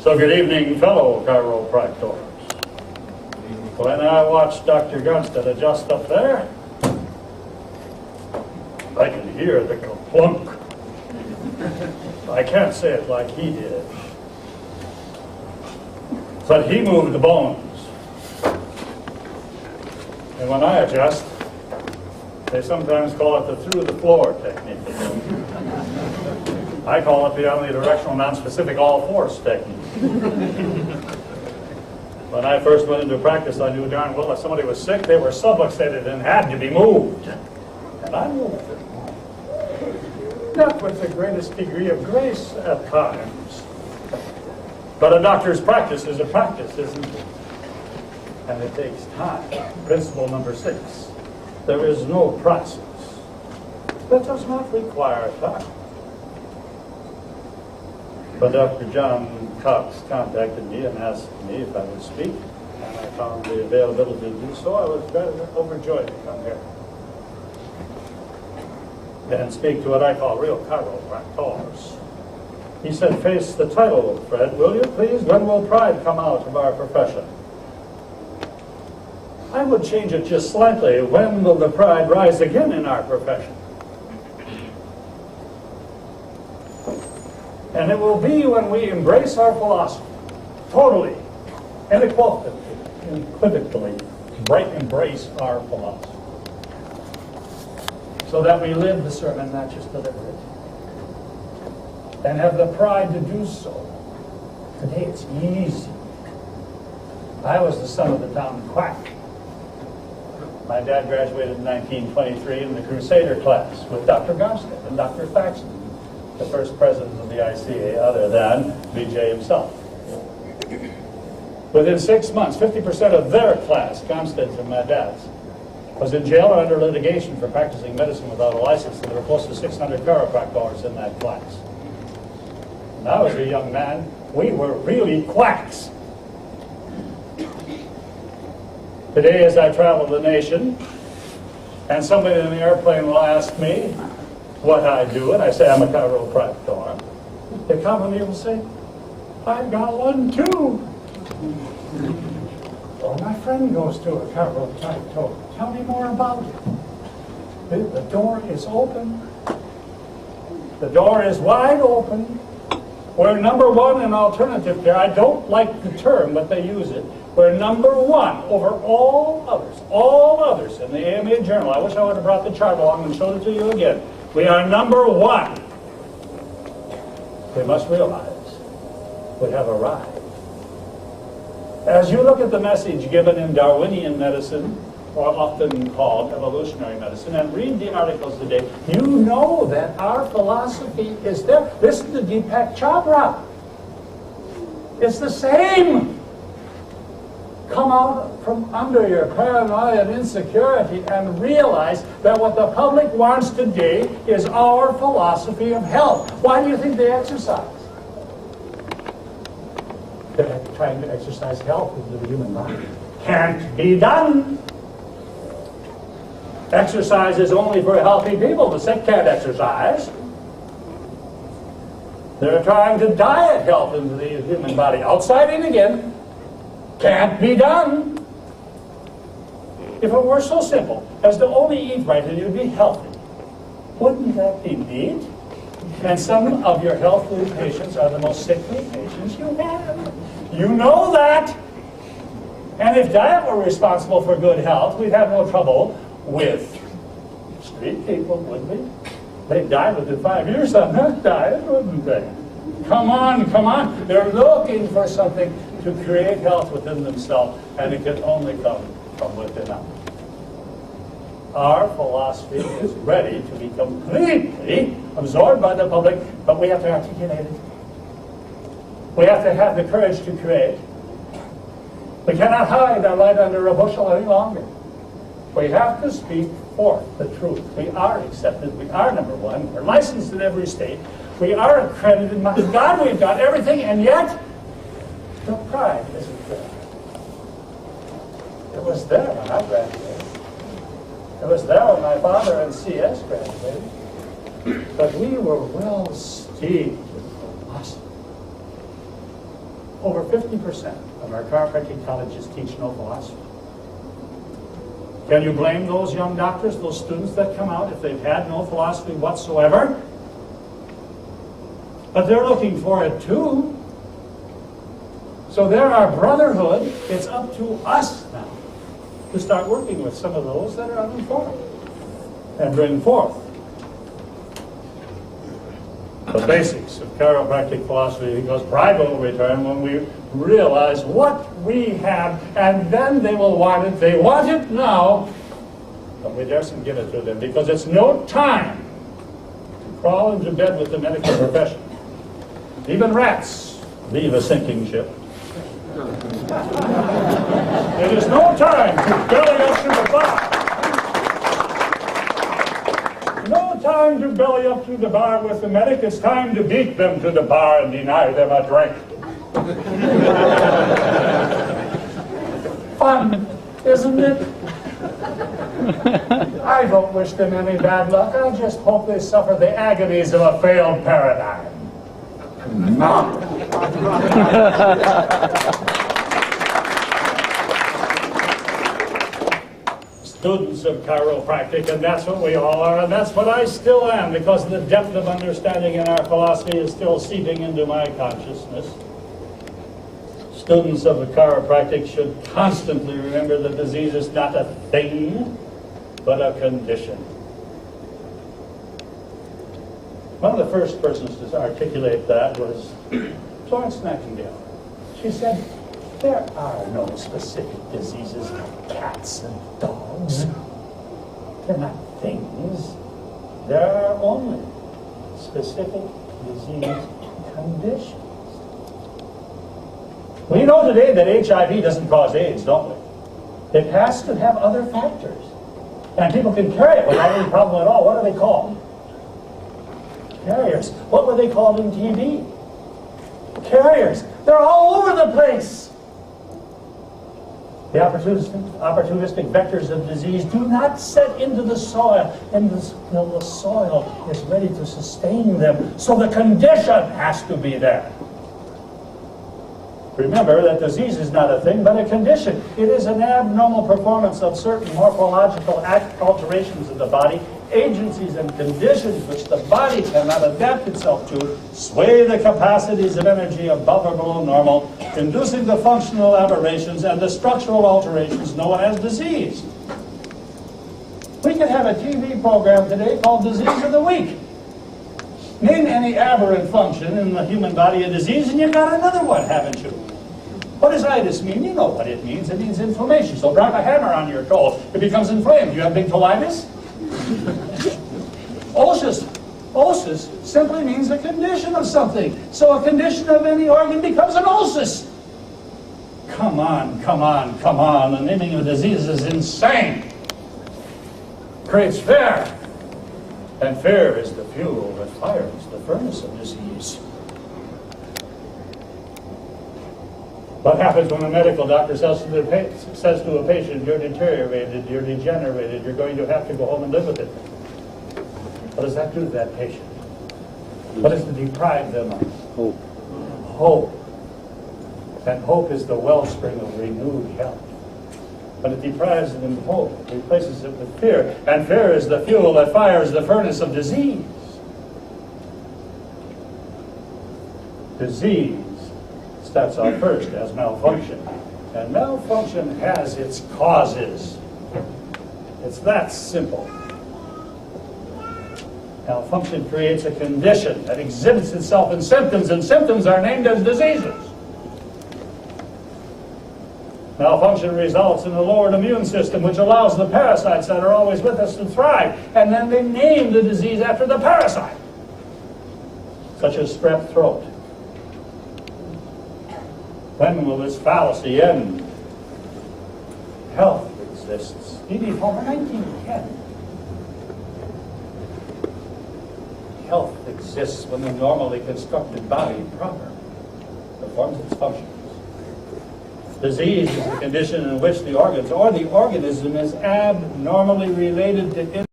So good evening, fellow chiropractors. When I watch Dr. Gunstead adjust up there, I can hear the kaplunk. I can't say it like he did. But he moved the bones. And when I adjust, they sometimes call it the through-the-floor technique. I call it the omnidirectional, non-specific, all-force technique. When I first went into practice, I knew darn well if somebody was sick, they were subluxated and had to be moved. And I moved them. Not with the greatest degree of grace at times. But a doctor's practice is a practice, isn't it? And it takes time. Principle number 6. There is no process that does not require time. But Dr. John Cox contacted me and asked me if I would speak, and I found the availability to do so. I was very overjoyed to come here and speak to what I call real chiropractors. He said, face the title, Fred, will you please? When will pride come out of our profession? I would change it just slightly. When will the pride rise again in our profession? And it will be when we embrace our philosophy, totally, unequivocally, embrace our philosophy. So that we live the sermon, not just deliver it. And have the pride to do so. Today it's easy. I was the son of the town quack. My dad graduated in 1923 in the Crusader class with Dr. Gunstead and Dr. Thaxton, the first president of the ICA other than BJ himself. Within 6 months, 50% of their class, Gunstead's and my dad's, was in jail or under litigation for practicing medicine without a license, and there were close to 600 chiropractors in that class. When I was a young man, we were really quacks. Today, as I travel the nation, and somebody in the airplane will ask me what I do, and I say I'm a chiropractor, the company will say, I've got one too. Or my friend goes to a chiropractor. Tell me more about it. The door is open. The door is wide open. We're number one in alternative care. I don't like the term, but they use it. We're number one over all others in the AMA Journal. I wish I would have brought the chart along and showed it to you again. We are number one. We must realize we have arrived. As you look at the message given in Darwinian medicine, or often called evolutionary medicine, and read the articles today, you know that our philosophy is there. Listen to Deepak Chopra. It's the same. Come out from under your paranoia and insecurity and realize that what the public wants today is our philosophy of health. Why do you think they exercise? They're trying to exercise health into the human body. Can't be done. Exercise is only for healthy people. The sick can't exercise. They're trying to diet health into the human body. Outside in again. Can't be done. If it were so simple as to only eat right and you'd be healthy, wouldn't that be neat? And some of your healthy patients are the most sickly patients you have. You know that. And if diet were responsible for good health, we'd have no trouble with street people, would we? They'd die within 5 years on that diet, wouldn't they? Come on, come on. They're looking for something to create health within themselves, and it can only come from within us. Our philosophy is ready to be completely absorbed by the public, but we have to articulate it. We have to have the courage to create. We cannot hide our light under a bushel any longer. We have to speak forth the truth. We are accepted. We are number one. We're licensed in every state. We are accredited. My God, we've got everything, and yet the pride isn't there. It was there when I graduated. It was there when my father and CS graduated. But we were well steeped in philosophy. over 50% of our chiropractic colleges teach no philosophy. Can you blame those young doctors, those students that come out, if they've had no philosophy whatsoever? But they're looking for it too. So they're our brotherhood. It's up to us now to start working with some of those that are uninformed and bring forth the basics of chiropractic philosophy, because pride will return when we realize what we have, and then they will want it. They want it now, but we daren't give it to them, because it's no time to crawl into bed with the medical profession. Even rats leave a sinking ship. It is no time to belly up to the bar. No time to belly up to the bar with the medic. It's time to beat them to the bar and deny them a drink. Fun, isn't it? I don't wish them any bad luck. I just hope they suffer the agonies of a failed paradigm. No. Students of chiropractic, and that's what we all are, and that's what I still am, because the depth of understanding in our philosophy is still seeping into my consciousness. Students of the chiropractic should constantly remember that disease is not a thing, but a condition. One of the first persons to articulate that was Florence Nightingale. She said, there are no specific diseases like cats and dogs. They're not things. There are only specific disease conditions. We know today that HIV doesn't cause AIDS, don't we? It has to have other factors. And people can carry it without any problem at all. What are they called? Carriers. What were they called in TB? Carriers. They're all over the place. The opportunistic vectors of disease do not set into the soil until the soil is ready to sustain them. So the condition has to be there. Remember that disease is not a thing, but a condition. It is an abnormal performance of certain morphological alterations of the body, agencies and conditions which the body cannot adapt itself to, sway the capacities of energy above or below normal, inducing the functional aberrations and the structural alterations known as disease. We could have a TV program today called Disease of the Week. Name any aberrant function in the human body a disease, and you've got another one, haven't you? What does itis mean? You know what it means. It means inflammation. So drop a hammer on your toe. It becomes inflamed. You have big toeitis? Ulcus simply means a condition of something. So a condition of any organ becomes an ulcus. Come on, come on, come on. The naming of disease is insane. Creates fear. And fear is the fuel that fires the furnace of disease. What happens when a medical doctor says to a patient, you're deteriorated, you're degenerated, you're going to have to go home and live with it? What does that do to that patient? What does it deprive them of? Hope. Hope. And hope is the wellspring of renewed health. But it deprives them of hope, it replaces it with fear. And fear is the fuel that fires the furnace of disease. Disease starts out first as malfunction. And malfunction has its causes. It's that simple. Malfunction creates a condition that exhibits itself in symptoms, and symptoms are named as diseases. Malfunction results in a lowered immune system, which allows the parasites that are always with us to thrive. And then they name the disease after the parasite, such as strep throat. When will this fallacy end? Health exists. E.D. Palmer, 1910. Health exists when the normally constructed body proper performs its functions. Disease is the condition in which the organs or the organism is abnormally related to